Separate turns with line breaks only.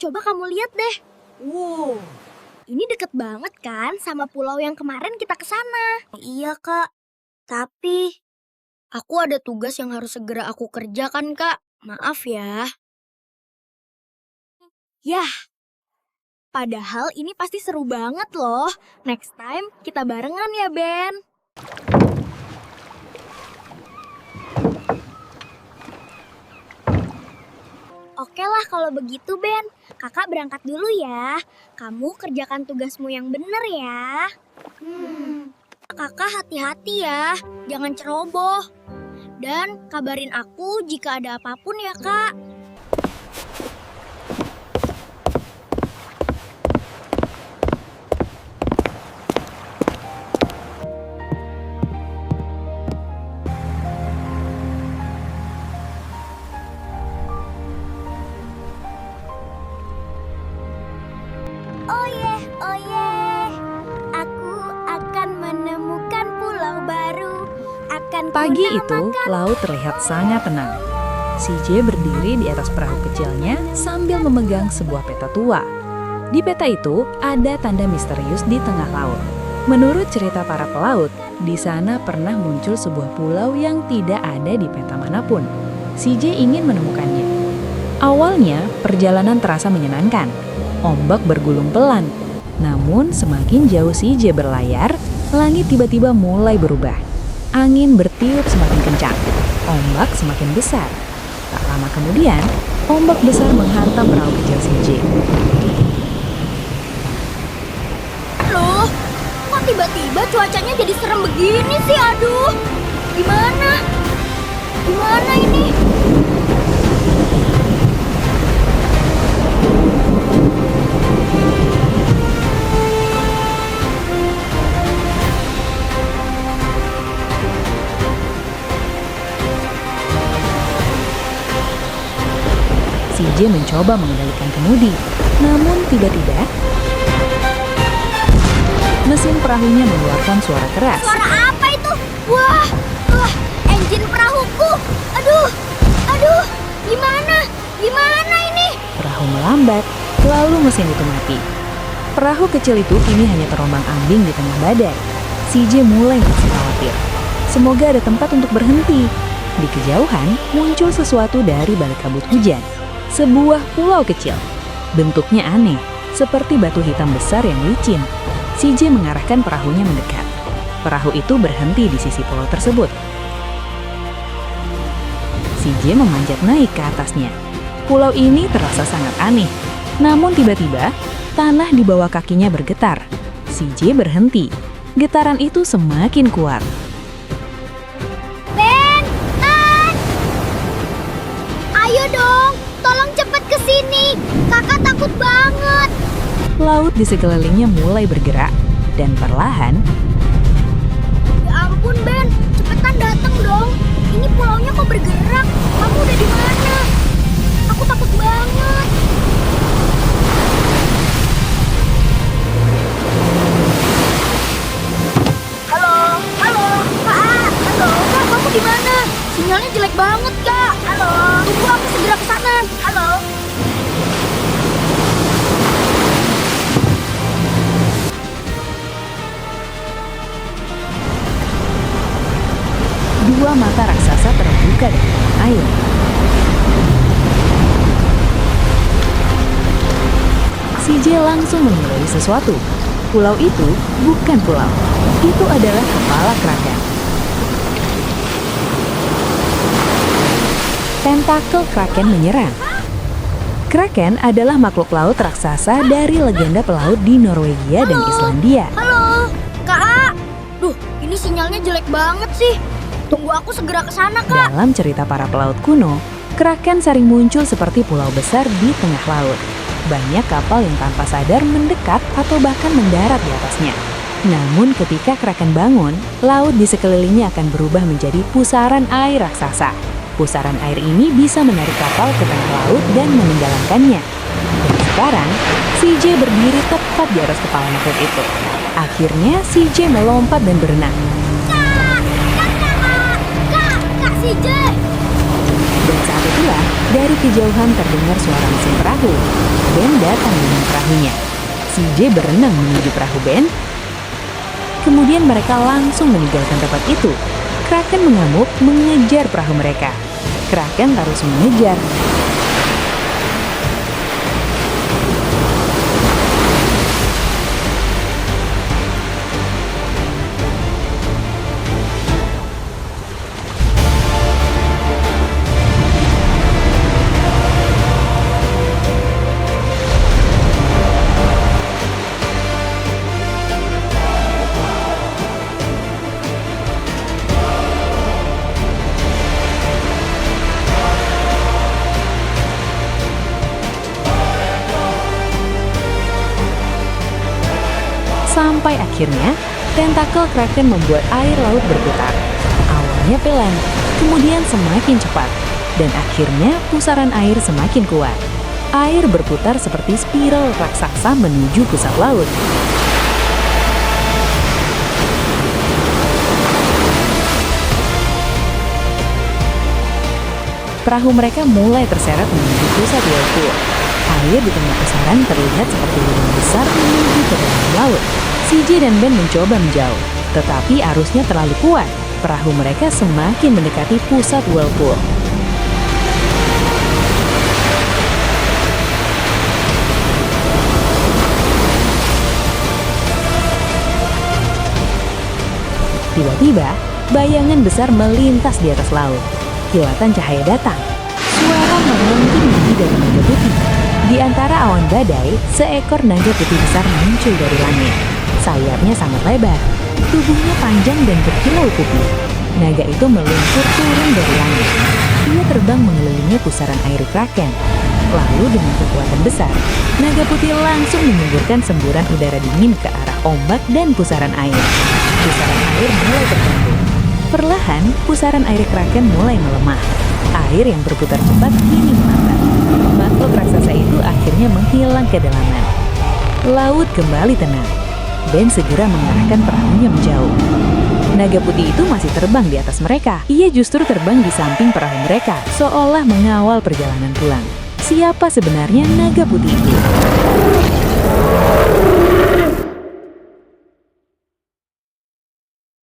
coba kamu lihat deh.
Wow,
Ini deket banget kan sama pulau yang kemarin kita ke sana.
iya Kak. Tapi
Aku ada tugas yang harus segera aku kerjakan, Kak. Maaf ya. Yah, padahal ini pasti seru banget loh. Next time kita barengan ya, Ben. Oke lah kalau begitu, Ben. Kakak berangkat dulu ya. Kamu kerjakan tugasmu yang bener ya. Kakak hati-hati ya, jangan ceroboh. Dan kabarin aku jika ada apapun ya, Kak. Oye, aku akan menemukan pulau baru.
Pagi itu, laut terlihat sangat tenang. CJ berdiri di atas perahu kecilnya sambil memegang sebuah peta tua. Di peta itu, ada tanda misterius di tengah laut. Menurut cerita para pelaut, di sana pernah muncul sebuah pulau yang tidak ada di peta manapun. CJ ingin menemukannya. Awalnya, perjalanan terasa menyenangkan. Ombak bergulung pelan. Namun, semakin jauh CJ berlayar, langit tiba-tiba mulai berubah. Angin bertiup semakin kencang, ombak semakin besar. Tak lama kemudian, ombak besar menghantam perahu kecil CJ.
Loh, kok tiba-tiba cuacanya jadi serem begini sih? Aduh, gimana? Gimana ini?
CJ mencoba mengendalikan kemudi, namun tiba-tiba mesin perahunya mengeluarkan suara keras.
Suara apa itu? Wah, engine perahuku. Aduh, gimana ini?
Perahu melambat, lalu mesin itu mati. Perahu kecil itu kini hanya terombang-ambing di tengah badai. CJ mulai merasa khawatir. Semoga ada tempat untuk berhenti. Di kejauhan muncul sesuatu dari balik kabut hujan. Sebuah pulau kecil. Bentuknya aneh, seperti batu hitam besar yang licin. CJ mengarahkan perahunya mendekat. Perahu itu berhenti di sisi pulau tersebut. CJ memanjat naik ke atasnya. Pulau ini terasa sangat aneh. Namun tiba-tiba, tanah di bawah kakinya bergetar. CJ berhenti. Getaran itu semakin kuat.
Ben! Ayo dong, tolong cepet ke sini. Kakak takut banget.
Laut di sekelilingnya mulai bergerak, dan perlahan
Ya ampun, Ben. Cepetan datang dong. Ini pulaunya kok bergerak? Kamu udah di mana? Aku takut banget. Halo. Kak, Kak, kamu di mana? Sinyalnya jelek banget, Kak. Halo. Tunggu aku segera ke sana. Halo.
dua mata raksasa terbuka dari dalam air. CJ langsung menilai sesuatu. Pulau itu bukan pulau. Itu adalah kepala kraken. Tentakel kraken menyerang. Kraken adalah makhluk laut raksasa dari legenda pelaut di Norwegia dan Islandia.
Halo, Kak. Duh, ini sinyalnya jelek banget sih. Tunggu aku segera ke sana, Kak.
Dalam cerita para pelaut kuno, kraken sering muncul seperti pulau besar di tengah laut. Banyak kapal yang tanpa sadar mendekat atau bahkan mendarat di atasnya. Namun ketika kraken bangun, laut di sekelilingnya akan berubah menjadi pusaran air raksasa. Pusaran air ini bisa menarik kapal ke tengah laut dan menenggelamkannya. Dan sekarang, CJ berdiri tepat di atas kepala makhluk itu. Akhirnya CJ melompat dan berenang.
Kak CJ.
Dan saat itulah, dari kejauhan terdengar suara mesin perahu. Ben datang dengan perahunya. Si J berenang menuju perahu Ben. Kemudian mereka langsung meninggalkan tempat itu. Kraken mengamuk mengejar perahu mereka. Kraken terus mengejar. Sampai akhirnya, tentakel Kraken membuat air laut berputar. Awalnya pelan, kemudian semakin cepat, dan akhirnya pusaran air semakin kuat. Air berputar seperti spiral raksasa menuju pusat laut. Perahu mereka mulai terseret menuju pusat whirlpool. Air di tengah pusaran terlihat seperti lubang besar menuju ke dalam laut. CJ dan Ben mencoba menjauh, tetapi arusnya terlalu kuat. Perahu mereka semakin mendekati pusat whirlpool. Tiba-tiba, bayangan besar melintas di atas laut. Kilatan cahaya datang. Suara melengking tinggi dari naga putih. Di antara awan badai, seekor naga putih besar muncul dari langit. Sayapnya sangat lebar, tubuhnya panjang dan berkilau putih. Naga itu meluncur turun dari langit. Ia terbang mengelilingi pusaran air Kraken. Lalu dengan kekuatan besar, naga putih langsung menyemburkan semburan udara dingin ke arah ombak dan pusaran air. Pusaran air mulai terganggu. Perlahan, pusaran air Kraken mulai melemah. Air yang berputar cepat kini melambat. Makhluk raksasa itu akhirnya menghilang ke dalaman. Laut kembali tenang. Ben segera mengarahkan perahunya menjauh. Naga putih itu masih terbang di atas mereka. Ia justru terbang di samping perahu mereka, seolah mengawal perjalanan pulang. Siapa sebenarnya naga putih itu?